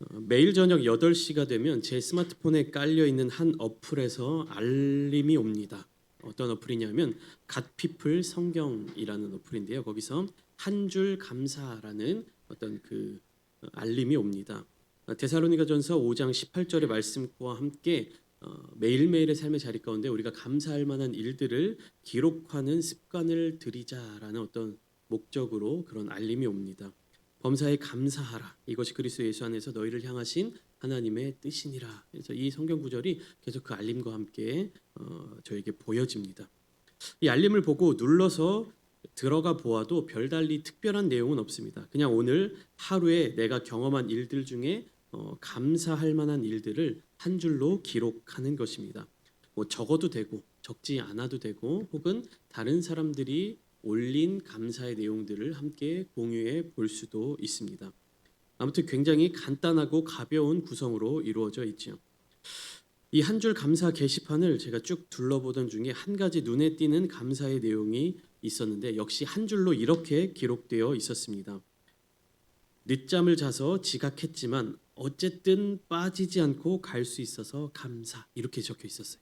매일 저녁 8시가 되면 제 스마트폰에 깔려 있는 한 어플에서 알림이 옵니다. 어떤 어플이냐면 갓피플 성경이라는 어플인데요. 거기서 한 줄 감사라는 어떤 알림이 옵니다. 데살로니가전서 5장 18절의 말씀과 함께 매일매일의 삶의 자리 가운데 우리가 감사할 만한 일들을 기록하는 습관을 들이자라는 어떤 목적으로 그런 알림이 옵니다. 범사에 감사하라. 이것이 그리스도 예수 안에서 너희를 향하신 하나님의 뜻이니라. 그래서 이 성경 구절이 계속 그 알림과 함께 저에게 보여집니다. 이 알림을 보고 눌러서 들어가 보아도 별달리 특별한 내용은 없습니다. 그냥 오늘 하루에 내가 경험한 일들 중에 감사할 만한 일들을 한 줄로 기록하는 것입니다. 뭐 적어도 되고 적지 않아도 되고 혹은 다른 사람들이 올린 감사의 내용들을 함께 공유해 볼 수도 있습니다. 아무튼 굉장히 간단하고 가벼운 구성으로 이루어져 있죠. 이 한 줄 감사 게시판을 제가 쭉 둘러보던 중에 한 가지 눈에 띄는 감사의 내용이 있었는데 역시 한 줄로 이렇게 기록되어 있었습니다. 늦잠을 자서 지각했지만 어쨌든 빠지지 않고 갈 수 있어서 감사, 이렇게 적혀 있었어요.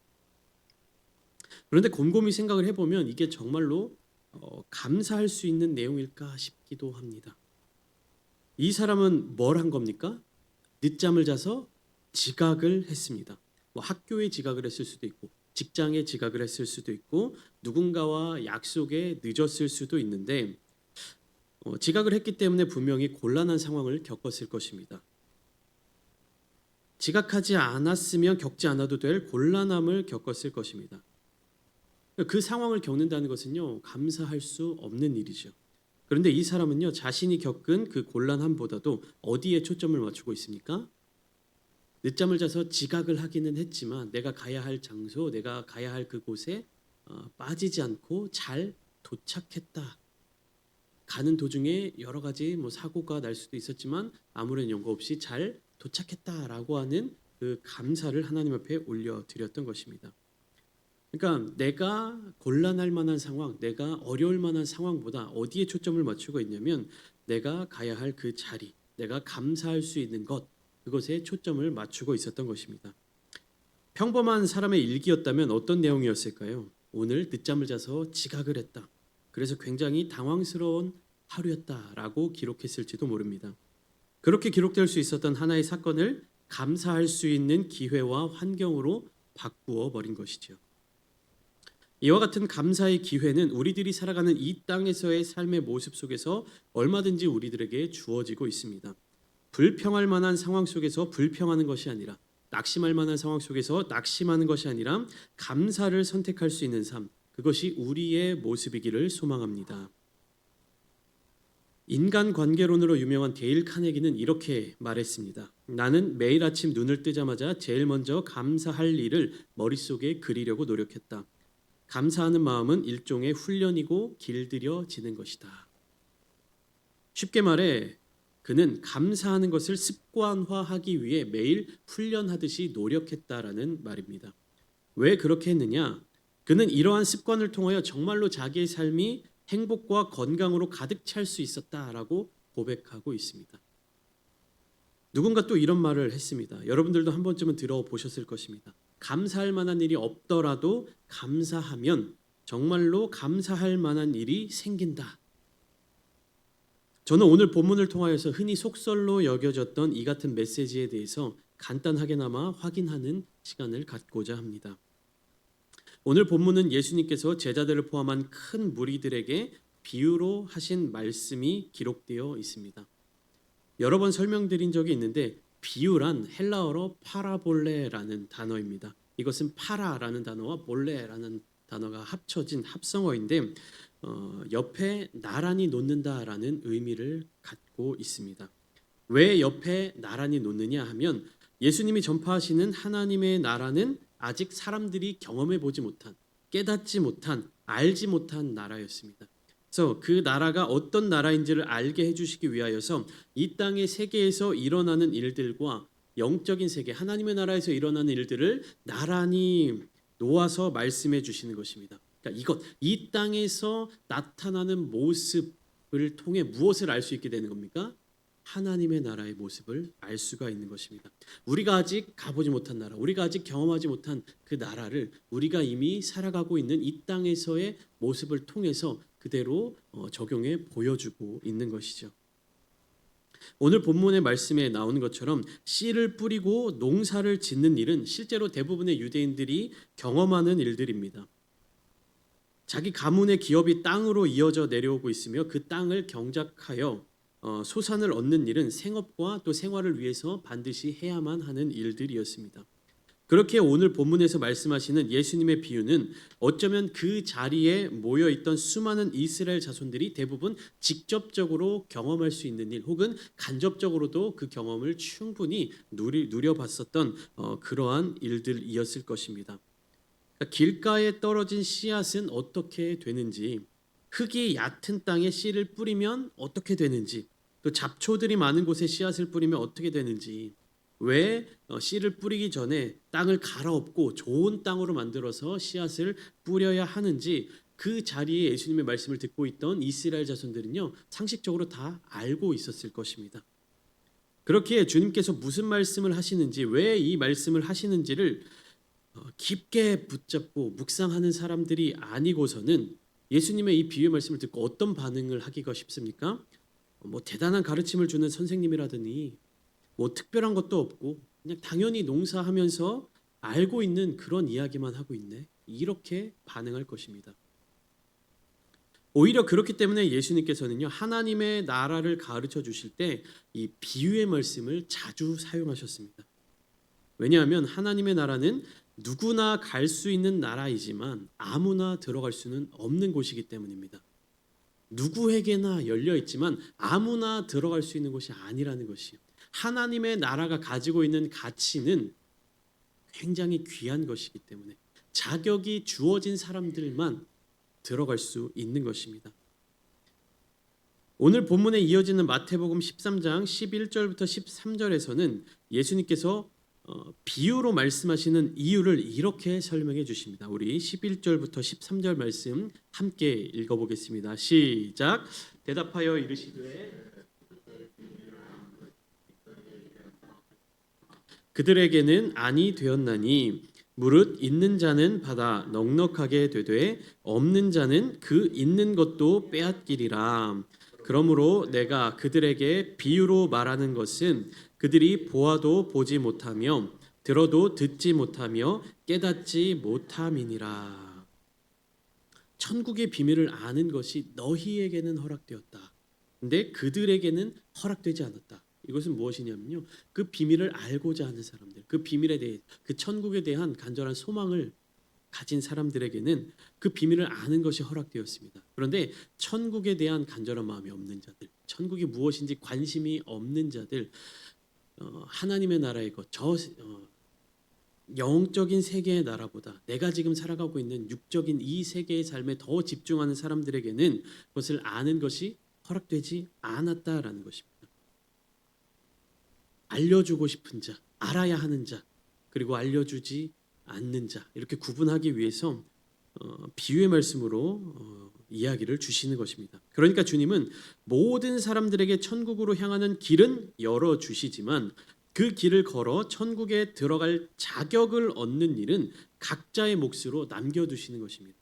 그런데 곰곰이 생각을 해보면 이게 정말로 감사할 수 있는 내용일까 싶기도 합니다. 이 사람은 뭘 한 겁니까? 늦잠을 자서 지각을 했습니다. 뭐 학교에 지각을 했을 수도 있고 직장에 지각을 했을 수도 있고 누군가와 약속에 늦었을 수도 있는데 지각을 했기 때문에 분명히 곤란한 상황을 겪었을 것입니다. 지각하지 않았으면 겪지 않아도 될 곤란함을 겪었을 것입니다. 그 상황을 겪는다는 것은요, 감사할 수 없는 일이죠. 그런데 이 사람은요, 자신이 겪은 그 곤란함보다도 어디에 초점을 맞추고 있습니까? 늦잠을 자서 지각을 하기는 했지만 내가 가야 할 장소, 내가 가야 할 그곳에 빠지지 않고 잘 도착했다. 가는 도중에 여러 가지 사고가 날 수도 있었지만 아무런 연고 없이 잘 도착했다라고 하는 그 감사를 하나님 앞에 올려드렸던 것입니다. 그러니까 내가 곤란할 만한 상황, 내가 어려울 만한 상황보다 어디에 초점을 맞추고 있냐면 내가 가야 할 그 자리, 내가 감사할 수 있는 것, 그것에 초점을 맞추고 있었던 것입니다. 평범한 사람의 일기였다면 어떤 내용이었을까요? 오늘 늦잠을 자서 지각을 했다. 그래서 굉장히 당황스러운 하루였다라고 기록했을지도 모릅니다. 그렇게 기록될 수 있었던 하나의 사건을 감사할 수 있는 기회와 환경으로 바꾸어 버린 것이죠. 이와 같은 감사의 기회는 우리들이 살아가는 이 땅에서의 삶의 모습 속에서 얼마든지 우리들에게 주어지고 있습니다. 불평할 만한 상황 속에서 불평하는 것이 아니라, 낙심할 만한 상황 속에서 낙심하는 것이 아니라 감사를 선택할 수 있는 삶, 그것이 우리의 모습이기를 소망합니다. 인간관계론으로 유명한 데일 카네기는 이렇게 말했습니다. 나는 매일 아침 눈을 뜨자마자 제일 먼저 감사할 일을 머릿속에 그리려고 노력했다. 감사하는 마음은 일종의 훈련이고 길들여지는 것이다. 쉽게 말해 그는 감사하는 것을 습관화하기 위해 매일 훈련하듯이 노력했다라는 말입니다. 왜 그렇게 했느냐? 그는 이러한 습관을 통하여 정말로 자기의 삶이 행복과 건강으로 가득 찰 수 있었다라고 고백하고 있습니다. 누군가 또 이런 말을 했습니다. 여러분들도 한 번쯤은 들어보셨을 것입니다. 감사할 만한 일이 없더라도 감사하면 정말로 감사할 만한 일이 생긴다. 저는 오늘 본문을 통하여서 흔히 속설로 여겨졌던 이 같은 메시지에 대해서 간단하게나마 확인하는 시간을 갖고자 합니다. 오늘 본문은 예수님께서 제자들을 포함한 큰 무리들에게 비유로 하신 말씀이 기록되어 있습니다. 여러 번 설명드린 적이 있는데 비유란 헬라어로 파라볼레라는 단어입니다. 이것은 파라라는 단어와 볼레라는 단어가 합쳐진 합성어인데 옆에 나란히 놓는다라는 의미를 갖고 있습니다. 왜 옆에 나란히 놓느냐 하면 예수님이 전파하시는 하나님의 나라는 아직 사람들이 경험해 보지 못한, 깨닫지 못한, 알지 못한 나라였습니다. 그래서 그 나라가 어떤 나라인지를 알게 해주시기 위하여서 이 땅의 세계에서 일어나는 일들과 영적인 세계, 하나님의 나라에서 일어나는 일들을 나란히 놓아서 말씀해 주시는 것입니다. 그러니까 이 땅에서 나타나는 모습을 통해 무엇을 알 수 있게 되는 겁니까? 하나님의 나라의 모습을 알 수가 있는 것입니다. 우리가 아직 가보지 못한 나라, 우리가 아직 경험하지 못한 그 나라를 우리가 이미 살아가고 있는 이 땅에서의 모습을 통해서 그대로 적용해 보여주고 있는 것이죠. 오늘 본문의 말씀에 나오는 것처럼 씨를 뿌리고 농사를 짓는 일은 실제로 대부분의 유대인들이 경험하는 일들입니다. 자기 가문의 기업이 땅으로 이어져 내려오고 있으며 그 땅을 경작하여 소산을 얻는 일은 생업과 또 생활을 위해서 반드시 해야만 하는 일들이었습니다. 그렇게 오늘 본문에서 말씀하시는 예수님의 비유는 어쩌면 그 자리에 모여있던 수많은 이스라엘 자손들이 대부분 직접적으로 경험할 수 있는 일 혹은 간접적으로도 그 경험을 충분히 누려봤었던 그러한 일들이었을 것입니다. 그러니까 길가에 떨어진 씨앗은 어떻게 되는지, 흙이 얕은 땅에 씨를 뿌리면 어떻게 되는지, 또 잡초들이 많은 곳에 씨앗을 뿌리면 어떻게 되는지, 왜 씨를 뿌리기 전에 땅을 갈아엎고 좋은 땅으로 만들어서 씨앗을 뿌려야 하는지 그 자리에 예수님의 말씀을 듣고 있던 이스라엘 자손들은요 상식적으로 다 알고 있었을 것입니다. 그렇기에 주님께서 무슨 말씀을 하시는지, 왜 이 말씀을 하시는지를 깊게 붙잡고 묵상하는 사람들이 아니고서는 예수님의 이 비유의 말씀을 듣고 어떤 반응을 하기가 쉽습니까? 뭐 대단한 가르침을 주는 선생님이라더니 뭐 특별한 것도 없고 그냥 당연히 농사하면서 알고 있는 그런 이야기만 하고 있네. 이렇게 반응할 것입니다. 오히려 그렇기 때문에 예수님께서는요 하나님의 나라를 가르쳐 주실 때 이 비유의 말씀을 자주 사용하셨습니다. 왜냐하면 하나님의 나라는 누구나 갈 수 있는 나라이지만 아무나 들어갈 수는 없는 곳이기 때문입니다. 누구에게나 열려 있지만 아무나 들어갈 수 있는 곳이 아니라는 것이요. 하나님의 나라가 가지고 있는 가치는 굉장히 귀한 것이기 때문에 자격이 주어진 사람들만 들어갈 수 있는 것입니다. 오늘 본문에 이어지는 마태복음 13장 11절부터 13절에서는 예수님께서 비유로 말씀하시는 이유를 이렇게 설명해 주십니다. 우리 11절부터 13절 말씀 함께 읽어보겠습니다. 시작. 대답하여 이르시되 그들에게는 아니 되었나니 무릇 있는 자는 받아 넉넉하게 되되 없는 자는 그 있는 것도 빼앗기리라. 그러므로 내가 그들에게 비유로 말하는 것은 그들이 보아도 보지 못하며 들어도 듣지 못하며 깨닫지 못함이니라. 천국의 비밀을 아는 것이 너희에게는 허락되었다. 근데 그들에게는 허락되지 않았다. 이것은 무엇이냐면요. 그 비밀을 알고자 하는 사람들, 그 비밀에 대해, 그 천국에 대한 간절한 소망을 가진 사람들에게는 그 비밀을 아는 것이 허락되었습니다. 그런데 천국에 대한 간절한 마음이 없는 자들, 천국이 무엇인지 관심이 없는 자들, 하나님의 나라의 것, 영적인 세계의 나라보다 내가 지금 살아가고 있는 육적인 이 세계의 삶에 더 집중하는 사람들에게는 그것을 아는 것이 허락되지 않았다라는 것입니다. 알려주고 싶은 자, 알아야 하는 자, 그리고 알려주지 않는 자, 이렇게 구분하기 위해서 비유의 말씀으로 이야기를 주시는 것입니다. 그러니까 주님은 모든 사람들에게 천국으로 향하는 길은 열어주시지만 그 길을 걸어 천국에 들어갈 자격을 얻는 일은 각자의 몫으로 남겨두시는 것입니다.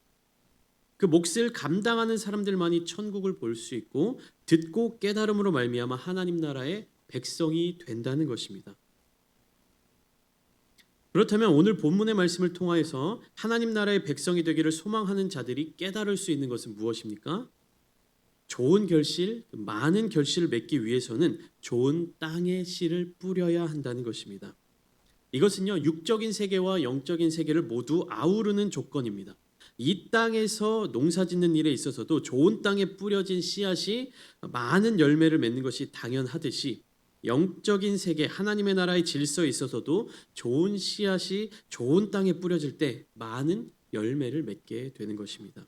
그 몫을 감당하는 사람들만이 천국을 볼 수 있고 듣고 깨달음으로 말미암아 하나님 나라의 백성이 된다는 것입니다. 그렇다면 오늘 본문의 말씀을 통하여서 하나님 나라의 백성이 되기를 소망하는 자들이 깨달을 수 있는 것은 무엇입니까? 좋은 결실, 많은 결실을 맺기 위해서는 좋은 땅에 씨를 뿌려야 한다는 것입니다. 이것은요, 육적인 세계와 영적인 세계를 모두 아우르는 조건입니다. 이 땅에서 농사짓는 일에 있어서도 좋은 땅에 뿌려진 씨앗이 많은 열매를 맺는 것이 당연하듯이 영적인 세계, 하나님의 나라의 질서에 있어서도 좋은 씨앗이 좋은 땅에 뿌려질 때 많은 열매를 맺게 되는 것입니다.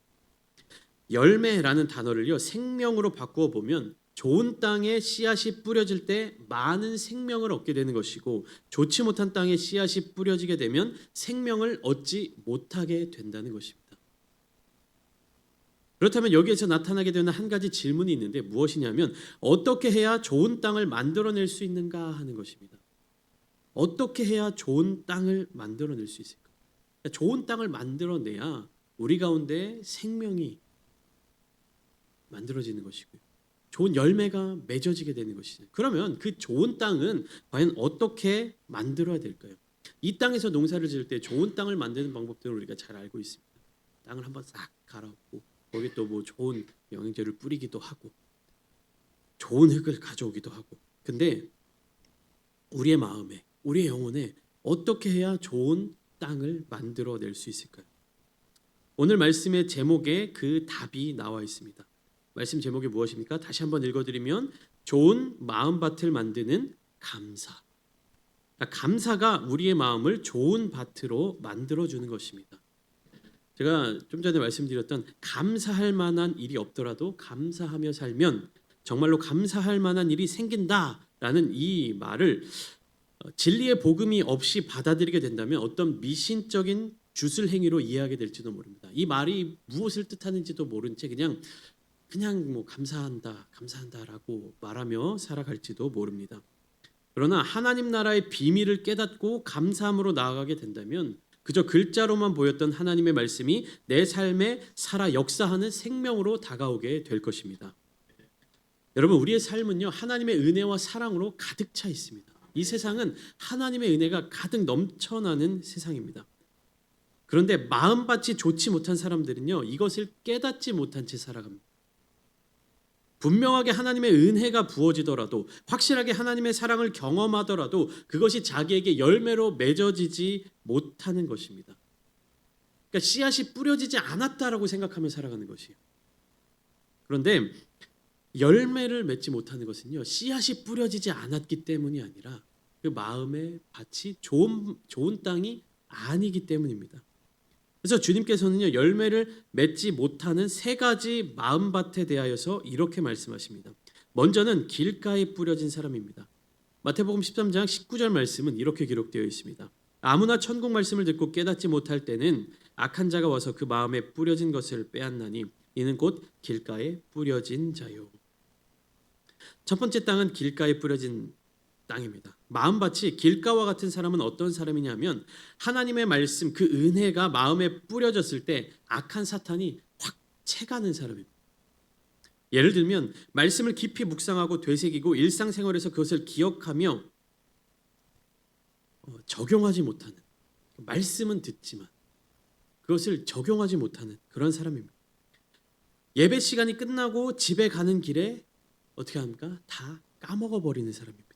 열매라는 단어를요, 생명으로 바꾸어 보면 좋은 땅에 씨앗이 뿌려질 때 많은 생명을 얻게 되는 것이고 좋지 못한 땅에 씨앗이 뿌려지게 되면 생명을 얻지 못하게 된다는 것입니다. 그렇다면 여기에서 나타나게 되는 한 가지 질문이 있는데 무엇이냐면 어떻게 해야 좋은 땅을 만들어낼 수 있는가 하는 것입니다. 어떻게 해야 좋은 땅을 만들어낼 수 있을까? 그러니까 좋은 땅을 만들어내야 우리 가운데 생명이 만들어지는 것이고요. 좋은 열매가 맺어지게 되는 것이죠. 그러면 그 좋은 땅은 과연 어떻게 만들어야 될까요? 이 땅에서 농사를 지을 때 좋은 땅을 만드는 방법들을 우리가 잘 알고 있습니다. 땅을 한번 싹 갈아엎고 거기 또 뭐 좋은 영양제를 뿌리기도 하고 좋은 흙을 가져오기도 하고. 근데 우리의 마음에, 우리의 영혼에 어떻게 해야 좋은 땅을 만들어낼 수 있을까요? 오늘 말씀의 제목에 그 답이 나와 있습니다. 말씀 제목이 무엇입니까? 다시 한번 읽어드리면 좋은 마음밭을 만드는 감사. 그러니까 감사가 우리의 마음을 좋은 밭으로 만들어주는 것입니다. 제가 좀 전에 말씀드렸던 감사할 만한 일이 없더라도 감사하며 살면 정말로 감사할 만한 일이 생긴다라는 이 말을 진리의 복음이 없이 받아들이게 된다면 어떤 미신적인 주술 행위로 이해하게 될지도 모릅니다. 이 말이 무엇을 뜻하는지도 모른 채 그냥 뭐 감사한다라고 말하며 살아갈지도 모릅니다. 그러나 하나님 나라의 비밀을 깨닫고 감사함으로 나아가게 된다면 그저 글자로만 보였던 하나님의 말씀이 내 삶에 살아 역사하는 생명으로 다가오게 될 것입니다. 여러분, 우리의 삶은요 하나님의 은혜와 사랑으로 가득 차 있습니다. 이 세상은 하나님의 은혜가 가득 넘쳐나는 세상입니다. 그런데 마음밭이 좋지 못한 사람들은요 이것을 깨닫지 못한 채 살아갑니다. 분명하게 하나님의 은혜가 부어지더라도 확실하게 하나님의 사랑을 경험하더라도 그것이 자기에게 열매로 맺어지지 못하는 것입니다. 그러니까 씨앗이 뿌려지지 않았다라고 생각하며 살아가는 것이에요. 그런데 열매를 맺지 못하는 것은요 씨앗이 뿌려지지 않았기 때문이 아니라 그 마음의 밭이 좋은 땅이 아니기 때문입니다. 그래서 주님께서는요 열매를 맺지 못하는 세 가지 마음밭에 대하여서 이렇게 말씀하십니다. 먼저는 길가에 뿌려진 사람입니다. 마태복음 13장 19절 말씀은 이렇게 기록되어 있습니다. 아무나 천국 말씀을 듣고 깨닫지 못할 때는 악한 자가 와서 그 마음에 뿌려진 것을 빼앗나니 이는 곧 길가에 뿌려진 자요. 첫 번째 땅은 길가에 뿌려진 땅입니다. 마음밭이 길가와 같은 사람은 어떤 사람이냐면 하나님의 말씀 그 은혜가 마음에 뿌려졌을 때 악한 사탄이 확 채가는 사람입니다. 예를 들면 말씀을 깊이 묵상하고 되새기고 일상생활에서 그것을 기억하며 적용하지 못하는, 말씀은 듣지만 그것을 적용하지 못하는 그런 사람입니다. 예배 시간이 끝나고 집에 가는 길에 어떻게 합니까? 다 까먹어버리는 사람입니다.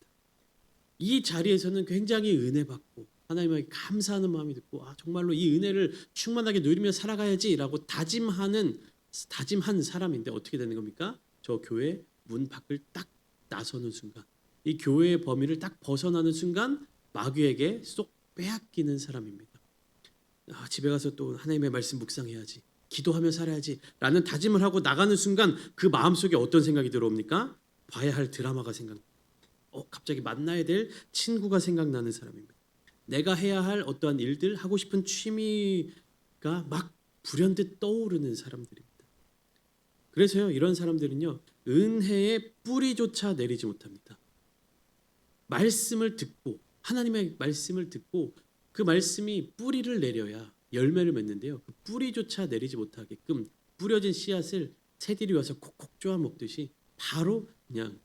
이 자리에서는 굉장히 은혜받고 하나님에게 감사하는 마음이 듣고 정말로 이 은혜를 충만하게 누리며 살아가야지라고 다짐한 사람인데 어떻게 되는 겁니까? 저 교회 문 밖을 딱 나서는 순간 이 교회의 범위를 딱 벗어나는 순간 마귀에게 쏙 빼앗기는 사람입니다. 집에 가서 또 하나님의 말씀 묵상해야지, 기도하며 살아야지 라는 다짐을 하고 나가는 순간 그 마음속에 어떤 생각이 들어옵니까? 봐야 할 드라마가 생각납니다. 갑자기 만나야 될 친구가 생각나는 사람입니다. 내가 해야 할 어떠한 일들, 하고 싶은 취미가 막 불현듯 떠오르는 사람들입니다. 그래서요 이런 사람들은요 은혜의 뿌리조차 내리지 못합니다. 말씀을 듣고 하나님의 말씀을 듣고 그 말씀이 뿌리를 내려야 열매를 맺는데요. 그 뿌리조차 내리지 못하게끔 뿌려진 씨앗을 새들이 와서 콕콕 쪼아 먹듯이 바로 그냥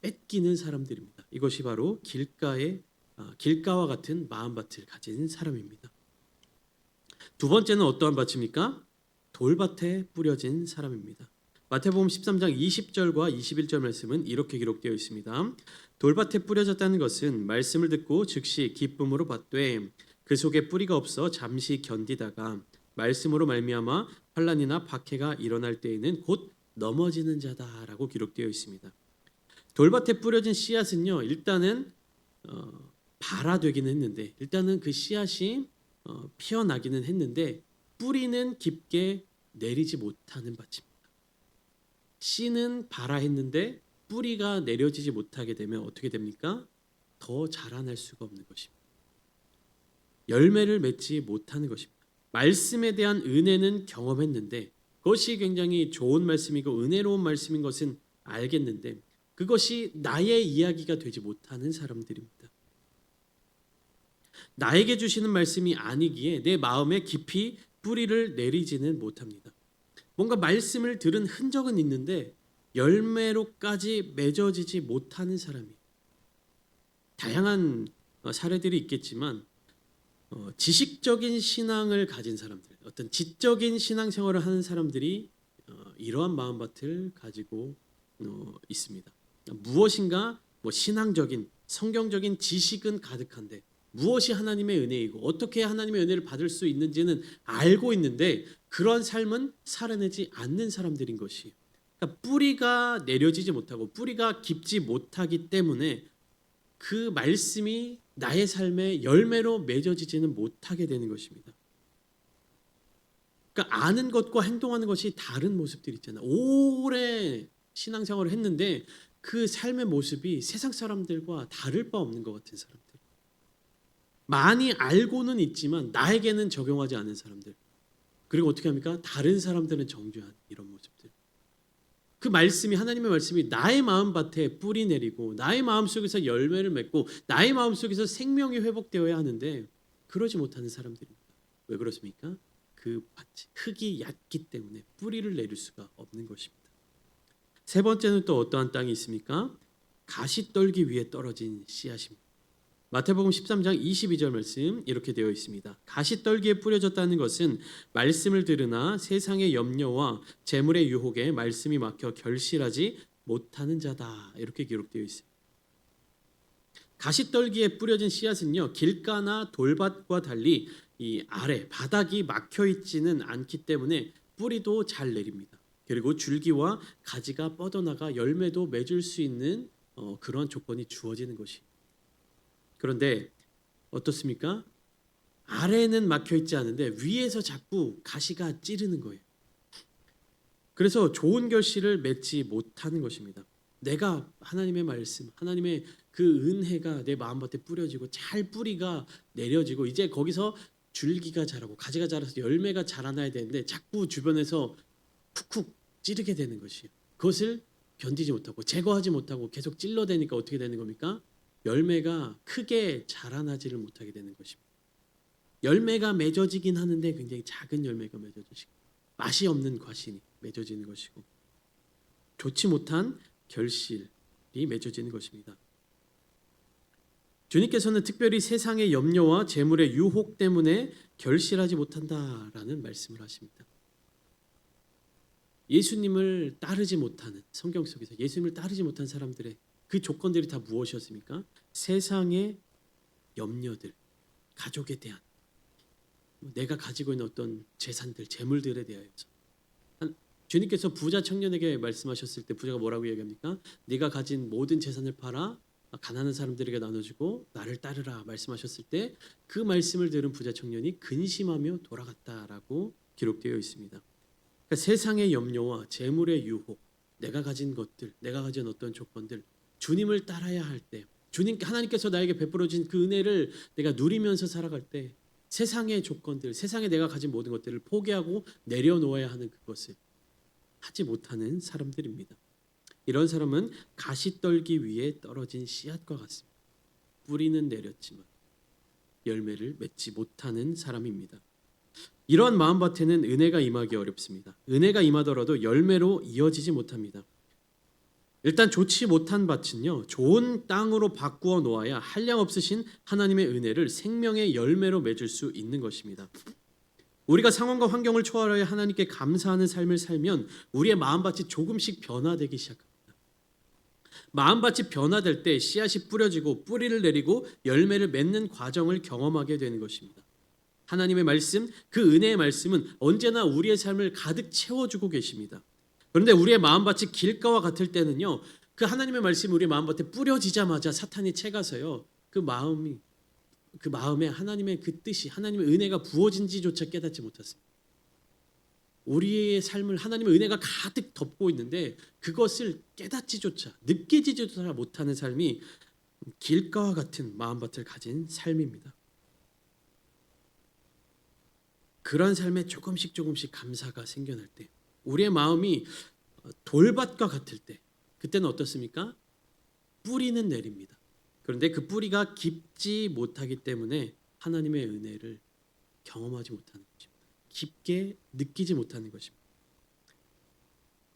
뺏기는 사람들입니다. 이것이 바로 길가와 같은 마음밭을 가진 사람입니다. 두 번째는 어떠한 밭입니까? 돌밭에 뿌려진 사람입니다. 마태복음 13장 20절과 21절 말씀은 이렇게 기록되어 있습니다. 돌밭에 뿌려졌다는 것은 말씀을 듣고 즉시 기쁨으로 받되 그 속에 뿌리가 없어 잠시 견디다가 말씀으로 말미암아 환난이나 박해가 일어날 때에는 곧 넘어지는 자다라고 기록되어 있습니다. 돌밭에 뿌려진 씨앗은요 일단은 발아되기는 했는데 일단은 그 씨앗이 피어나기는 했는데 뿌리는 깊게 내리지 못하는 밭입니다. 씨는 발아했는데 뿌리가 내려지지 못하게 되면 어떻게 됩니까? 더 자라날 수가 없는 것입니다. 열매를 맺지 못하는 것입니다. 말씀에 대한 은혜는 경험했는데 그것이 굉장히 좋은 말씀이고 은혜로운 말씀인 것은 알겠는데 그것이 나의 이야기가 되지 못하는 사람들입니다. 나에게 주시는 말씀이 아니기에 내 마음에 깊이 뿌리를 내리지는 못합니다. 뭔가 말씀을 들은 흔적은 있는데 열매로까지 맺어지지 못하는 사람이 다양한 사례들이 있겠지만 지식적인 신앙을 가진 사람들, 어떤 지적인 신앙생활을 하는 사람들이 이러한 마음밭을 가지고 있습니다. 무엇인가 신앙적인 성경적인 지식은 가득한데 무엇이 하나님의 은혜이고 어떻게 하나님의 은혜를 받을 수 있는지는 알고 있는데 그런 삶은 살아내지 않는 사람들인 것이에요. 그러니까 뿌리가 내려지지 못하고 뿌리가 깊지 못하기 때문에 그 말씀이 나의 삶의 열매로 맺어지지는 못하게 되는 것입니다. 그러니까 아는 것과 행동하는 것이 다른 모습들이 있잖아요. 오래 신앙생활을 했는데 그 삶의 모습이 세상 사람들과 다를 바 없는 것 같은 사람들. 많이 알고는 있지만 나에게는 적용하지 않은 사람들. 그리고 어떻게 합니까? 다른 사람들은 정죄한 이런 모습들. 그 말씀이 하나님의 말씀이 나의 마음밭에 뿌리 내리고 나의 마음속에서 열매를 맺고 나의 마음속에서 생명이 회복되어야 하는데 그러지 못하는 사람들입니다. 왜 그렇습니까? 그 밭이 흙이 얕기 때문에 뿌리를 내릴 수가 없는 것입니다. 세 번째는 또 어떠한 땅이 있습니까? 가시떨기 위에 떨어진 씨앗입니다. 마태복음 13장 22절 말씀 이렇게 되어 있습니다. 가시떨기에 뿌려졌다는 것은 말씀을 들으나 세상의 염려와 재물의 유혹에 말씀이 막혀 결실하지 못하는 자다. 이렇게 기록되어 있습니다. 가시떨기에 뿌려진 씨앗은요. 길가나 돌밭과 달리 이 아래 바닥이 막혀 있지는 않기 때문에 뿌리도 잘 내립니다. 그리고 줄기와 가지가 뻗어나가 열매도 맺을 수 있는 그런 조건이 주어지는 것입니다. 그런데 어떻습니까? 아래는 막혀 있지 않은데 위에서 자꾸 가시가 찌르는 거예요. 그래서 좋은 결실을 맺지 못하는 것입니다. 내가 하나님의 말씀, 하나님의 그 은혜가 내 마음밭에 뿌려지고 잘 뿌리가 내려지고 이제 거기서 줄기가 자라고 가지가 자라서 열매가 자라나야 되는데 자꾸 주변에서 쿡쿡 찌르게 되는 것이에요. 그것을 견디지 못하고 제거하지 못하고 계속 찔러대니까 어떻게 되는 겁니까? 열매가 크게 자라나지를 못하게 되는 것입니다. 열매가 맺어지긴 하는데 굉장히 작은 열매가 맺어지고 맛이 없는 과실이 맺어지는 것이고 좋지 못한 결실이 맺어지는 것입니다. 주님께서는 특별히 세상의 염려와 재물의 유혹 때문에 결실하지 못한다라는 말씀을 하십니다. 예수님을 따르지 못하는 성경 속에서 예수님을 따르지 못한 사람들의 그 조건들이 다 무엇이었습니까? 세상의 염려들, 가족에 대한 내가 가지고 있는 어떤 재산들, 재물들에 대하여서 주님께서 부자 청년에게 말씀하셨을 때 부자가 뭐라고 얘기합니까? 네가 가진 모든 재산을 팔아 가난한 사람들에게 나눠주고 나를 따르라 말씀하셨을 때 그 말씀을 들은 부자 청년이 근심하며 돌아갔다라고 기록되어 있습니다. 그러니까 세상의 염려와 재물의 유혹, 내가 가진 것들, 내가 가진 어떤 조건들 주님을 따라야 할 때 하나님께서 나에게 베풀어 주신 그 은혜를 내가 누리면서 살아갈 때 세상의 조건들, 세상에 내가 가진 모든 것들을 포기하고 내려놓아야 하는 그것을 하지 못하는 사람들입니다. 이런 사람은 가시떨기 위에 떨어진 씨앗과 같습니다. 뿌리는 내렸지만 열매를 맺지 못하는 사람입니다. 이러한 마음밭에는 은혜가 임하기 어렵습니다. 은혜가 임하더라도 열매로 이어지지 못합니다. 일단 좋지 못한 밭은요, 좋은 땅으로 바꾸어 놓아야 한량 없으신 하나님의 은혜를 생명의 열매로 맺을 수 있는 것입니다. 우리가 상황과 환경을 초월하여 하나님께 감사하는 삶을 살면 우리의 마음밭이 조금씩 변화되기 시작합니다. 마음밭이 변화될 때 씨앗이 뿌려지고 뿌리를 내리고 열매를 맺는 과정을 경험하게 되는 것입니다. 하나님의 말씀, 그 은혜의 말씀은 언제나 우리의 삶을 가득 채워주고 계십니다. 그런데 우리의 마음밭이 길가와 같을 때는요, 그 하나님의 말씀이 우리의 마음밭에 뿌려지자마자 사탄이 채가서요, 그 마음에 하나님의 그 뜻이, 하나님의 은혜가 부어진지조차 깨닫지 못했습니다. 우리의 삶을 하나님의 은혜가 가득 덮고 있는데 그것을 깨닫지조차 느끼지조차 못하는 삶이 길가와 같은 마음밭을 가진 삶입니다. 그런 삶에 조금씩 감사가 생겨날 때 우리의 마음이 돌밭과 같을 때 그때는 어떻습니까? 뿌리는 내립니다. 그런데 그 뿌리가 깊지 못하기 때문에 하나님의 은혜를 경험하지 못하는 것입니다. 깊게 느끼지 못하는 것입니다.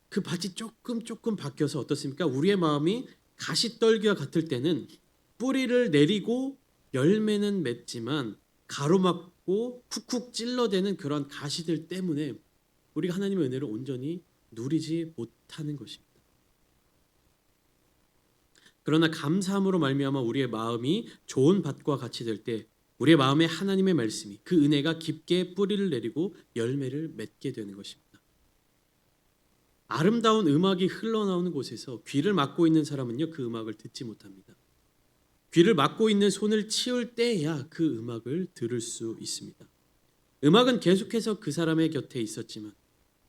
그 밭이 조금 바뀌어서 어떻습니까? 우리의 마음이 가시떨기와 같을 때는 뿌리를 내리고 열매는 맺지만 가로막고 쿡쿡 찔러대는 그런 가시들 때문에 우리가 하나님의 은혜를 온전히 누리지 못하는 것입니다. 그러나 감사함으로 말미암아 우리의 마음이 좋은 밭과 같이 될 때 우리의 마음에 하나님의 말씀이 그 은혜가 깊게 뿌리를 내리고 열매를 맺게 되는 것입니다. 아름다운 음악이 흘러나오는 곳에서 귀를 막고 있는 사람은요 그 음악을 듣지 못합니다. 귀를 막고 있는 손을 치울 때야 그 음악을 들을 수 있습니다. 음악은 계속해서 그 사람의 곁에 있었지만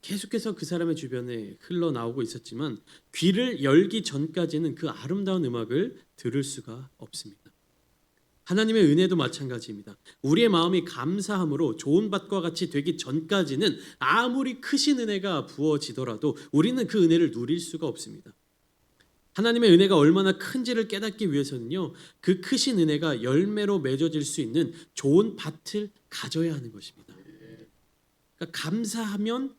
계속해서 그 사람의 주변에 흘러나오고 있었지만 귀를 열기 전까지는 그 아름다운 음악을 들을 수가 없습니다. 하나님의 은혜도 마찬가지입니다. 우리의 마음이 감사함으로 좋은 밭과 같이 되기 전까지는 아무리 크신 은혜가 부어지더라도 우리는 그 은혜를 누릴 수가 없습니다. 하나님의 은혜가 얼마나 큰지를 깨닫기 위해서는요, 그 크신 은혜가 열매로 맺어질 수 있는 좋은 밭을 가져야 하는 것입니다. 그러니까 감사하면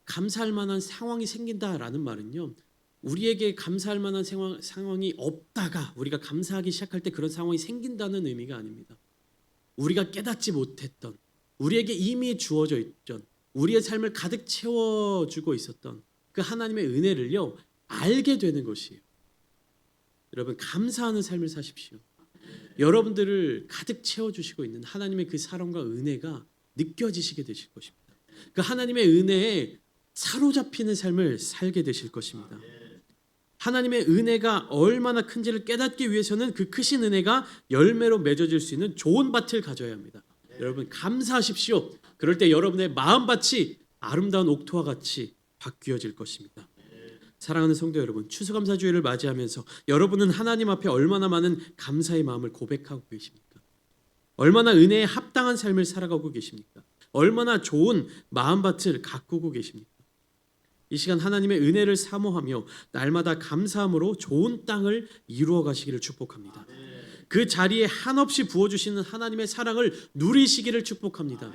감사할 만한 상황이 생긴다라는 말은요, 우리에게 감사할 만한 상황이 없다가 우리가 감사하기 시작할 때 그런 상황이 생긴다는 의미가 아닙니다. 우리가 깨닫지 못했던, 우리에게 이미 주어져 있던, 우리의 삶을 가득 채워주고 있었던 그 하나님의 은혜를요, 알게 되는 것이에요. 여러분, 감사하는 삶을 사십시오. 여러분들을 가득 채워주시고 있는 하나님의 그 사랑과 은혜가 느껴지시게 되실 것입니다. 그 하나님의 은혜에 사로잡히는 삶을 살게 되실 것입니다. 하나님의 은혜가 얼마나 큰지를 깨닫기 위해서는 그 크신 은혜가 열매로 맺어질 수 있는 좋은 밭을 가져야 합니다. 여러분 감사하십시오. 그럴 때 여러분의 마음밭이 아름다운 옥토와 같이 바뀌어질 것입니다. 사랑하는 성도 여러분, 추수감사주일을 맞이하면서 여러분은 하나님 앞에 얼마나 많은 감사의 마음을 고백하고 계십니까? 얼마나 은혜에 합당한 삶을 살아가고 계십니까? 얼마나 좋은 마음밭을 가꾸고 계십니까? 이 시간 하나님의 은혜를 사모하며 날마다 감사함으로 좋은 땅을 이루어 가시기를 축복합니다. 그 자리에 한없이 부어주시는 하나님의 사랑을 누리시기를 축복합니다.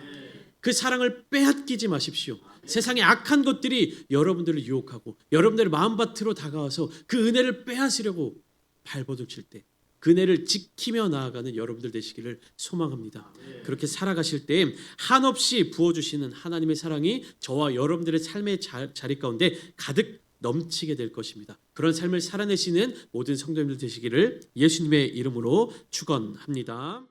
그 사랑을 빼앗기지 마십시오. 세상의 악한 것들이 여러분들을 유혹하고 여러분들의 마음밭으로 다가와서 그 은혜를 빼앗으려고 발버둥칠 때 그 은혜를 지키며 나아가는 여러분들 되시기를 소망합니다. 그렇게 살아가실 때 한없이 부어주시는 하나님의 사랑이 저와 여러분들의 삶의 자리 가운데 가득 넘치게 될 것입니다. 그런 삶을 살아내시는 모든 성도님들 되시기를 예수님의 이름으로 축원합니다.